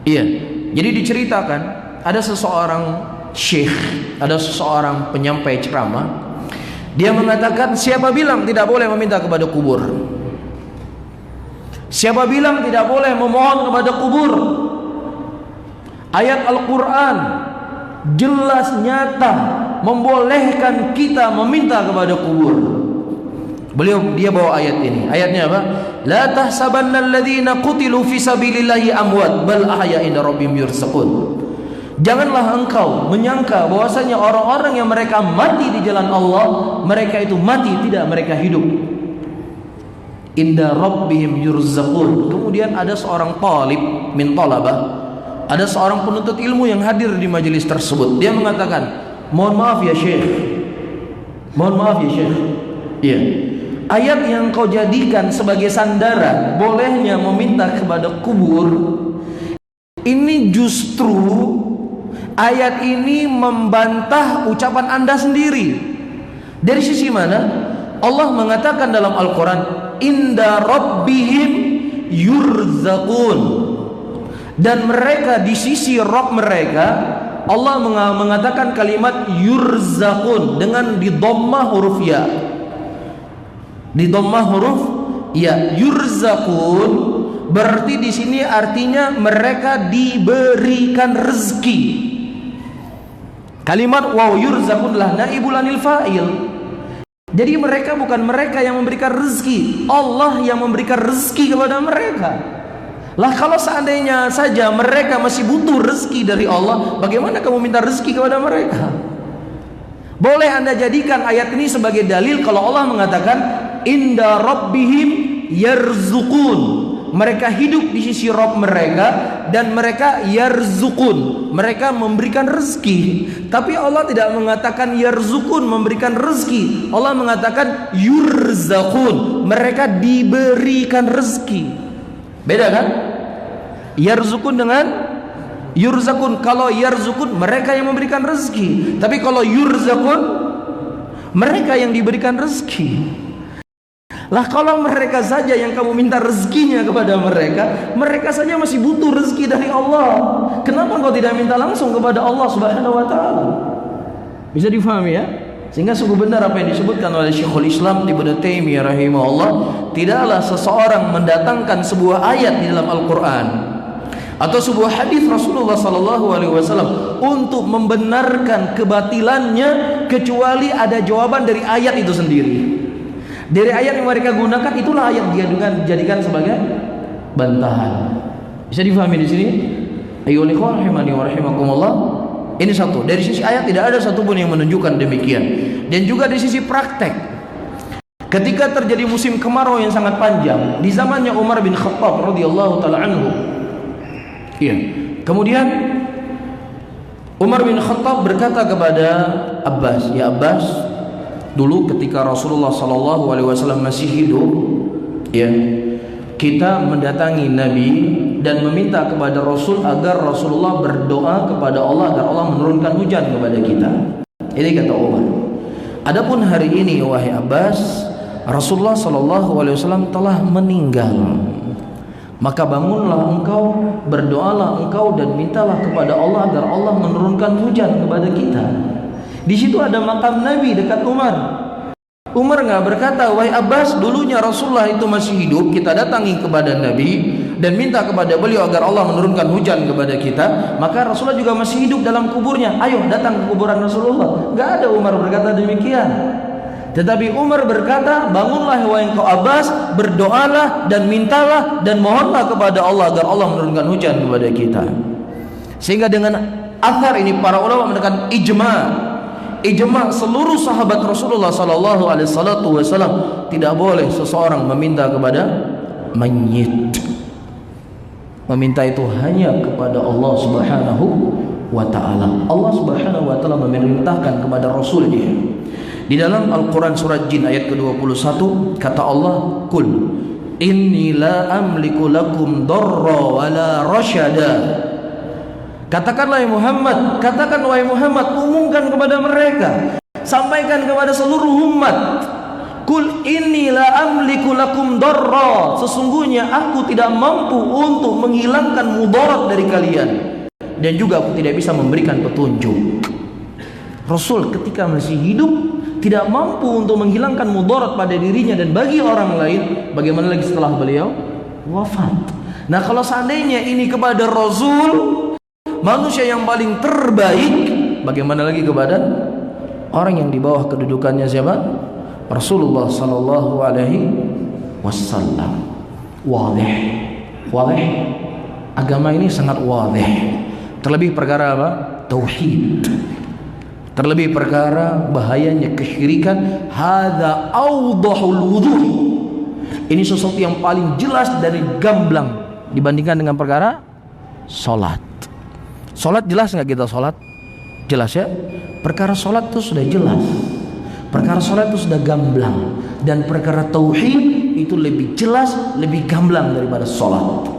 Iya. Jadi diceritakan ada seseorang syekh, ada seseorang penyampai ceramah. Dia mengatakan, siapa bilang tidak boleh meminta kepada kubur? Siapa bilang tidak boleh memohon kepada kubur? Ayat Al-Quran jelas nyata membolehkan kita meminta kepada kubur. Dia bawa ayat ini. Ayatnya apa? La tahsabanna alladhina qutilu fi sabilillahi amwat bal ahya inda rabbihim yurzaqun. Janganlah engkau menyangka bahwasanya orang-orang yang mereka mati di jalan Allah, mereka itu mati, tidak, mereka hidup. Inda rabbihim yurzaqun. Kemudian ada seorang talib min talabah, ada seorang penuntut ilmu yang hadir di majelis tersebut. Dia mengatakan, mohon maaf ya Syekh, mohon maaf ya Syekh, iya, ayat yang kau jadikan sebagai sandaran bolehnya meminta kepada kubur, ini justru ayat ini membantah ucapan Anda sendiri. Dari sisi mana? Allah mengatakan dalam Al-Quran, inda rabbihim yurzaqun, dan mereka di sisi Rabb mereka, Allah mengatakan kalimat yurzaqun dengan di dhammah huruf ya. Di dhammah huruf ya, yurzaqun berarti di sini artinya mereka diberikan rezeki. Kalimat waw yurzaqun lah naibul anil fa'il. Jadi mereka bukan mereka yang memberikan rezeki, Allah yang memberikan rezeki kepada mereka. Lah kalau seandainya saja mereka masih butuh rezeki dari Allah, bagaimana kamu minta rezeki kepada mereka? Boleh Anda jadikan ayat ini sebagai dalil kalau Allah mengatakan inda rabbihim yarzuqun. Mereka hidup di sisi Rabb mereka dan mereka yarzukun, mereka memberikan rezeki. Tapi Allah tidak mengatakan yarzukun, memberikan rezeki. Allah mengatakan yurzakun, mereka diberikan rezeki. Beda kan? Yarzukun dengan yurzakun. Kalau yarzukun mereka yang memberikan rezeki, tapi kalau yurzakun mereka yang diberikan rezeki. Lah kalau mereka saja yang kamu minta rezekinya kepada mereka, mereka saja masih butuh rezeki dari Allah. Kenapa kau tidak minta langsung kepada Allah Subhanahu wa taala? Bisa difahami ya? Sehingga sungguh benar apa yang disebutkan oleh Syekhul Islam Ibnu Taimiyah rahimahullah, tidaklah seseorang mendatangkan sebuah ayat di dalam Al-Qur'an atau sebuah hadis Rasulullah sallallahu alaihi wasallam untuk membenarkan kebatilannya kecuali ada jawaban dari ayat itu sendiri. Dari ayat yang mereka gunakan, itulah ayat dia jadikan sebagai bantahan. Bisa difahami di sini? Ayyuhal ikhwan rahimani wa rahimakumullah. Ini satu. Dari sisi ayat tidak ada satupun yang menunjukkan demikian. Dan juga dari sisi praktek. Ketika terjadi musim kemarau yang sangat panjang di zamannya Umar bin Khattab radhiyallahu taala anhu. Iya. Kemudian Umar bin Khattab berkata kepada Abbas, "Ya Abbas, dulu ketika Rasulullah sallallahu alaihi wasallam masih hidup, ya, kita mendatangi Nabi dan meminta kepada Rasul agar Rasulullah berdoa kepada Allah agar Allah menurunkan hujan kepada kita." Ini kata Umar. Adapun hari ini wahai Abbas, Rasulullah sallallahu alaihi wasallam telah meninggal. Maka bangunlah engkau, berdoalah engkau dan mintalah kepada Allah agar Allah menurunkan hujan kepada kita. Di situ ada makam Nabi dekat Umar. Umar nggak berkata, wahai Abbas, dulunya Rasulullah itu masih hidup, kita datangi kepada Nabi dan minta kepada beliau agar Allah menurunkan hujan kepada kita. Maka Rasulullah juga masih hidup dalam kuburnya. Ayo datang ke kuburan Rasulullah. Nggak ada Umar berkata demikian. Tetapi Umar berkata, bangunlah wahai engkau Abbas, berdoalah dan mintalah dan mohonlah kepada Allah agar Allah menurunkan hujan kepada kita. Sehingga dengan athar ini para ulama menekan ijma seluruh sahabat Rasulullah sallallahu alaihi wasallam tidak boleh seseorang meminta kepada mayyit. Meminta itu hanya kepada Allah Subhanahu wa taala. Allah Subhanahu wa taala memerintahkan kepada Rasulnya. Di dalam Al-Quran surat Jin ayat ke-21 kata Allah, Qul inni la amliku lakum darra wa la rasyada. Katakanlah ya Muhammad, katakan wahai Muhammad, umumkan kepada mereka, sampaikan kepada seluruh umat, Kul inni la amliku lakum darra, sesungguhnya aku tidak mampu untuk menghilangkan mudarat dari kalian, dan juga aku tidak bisa memberikan petunjuk. Rasul ketika masih hidup tidak mampu untuk menghilangkan mudarat pada dirinya dan bagi orang lain, bagaimana lagi setelah beliau wafat. Nah, kalau seandainya ini kepada Rasul, manusia yang paling terbaik, bagaimana lagi kepada orang yang di bawah kedudukannya siapa? Rasulullah sallallahu alaihi wasallam. Wadih. Agama ini sangat wadih. Terlebih perkara apa? Tauhid. Terlebih perkara bahayanya kesyirikan. Hadza awdahul wuduh. Ini sesuatu yang paling jelas dari gamblang dibandingkan dengan perkara salat. Salat jelas enggak kita salat? Jelas ya? Perkara salat itu sudah jelas. Perkara salat itu sudah gamblang, dan perkara tauhid itu lebih jelas, lebih gamblang daripada salat.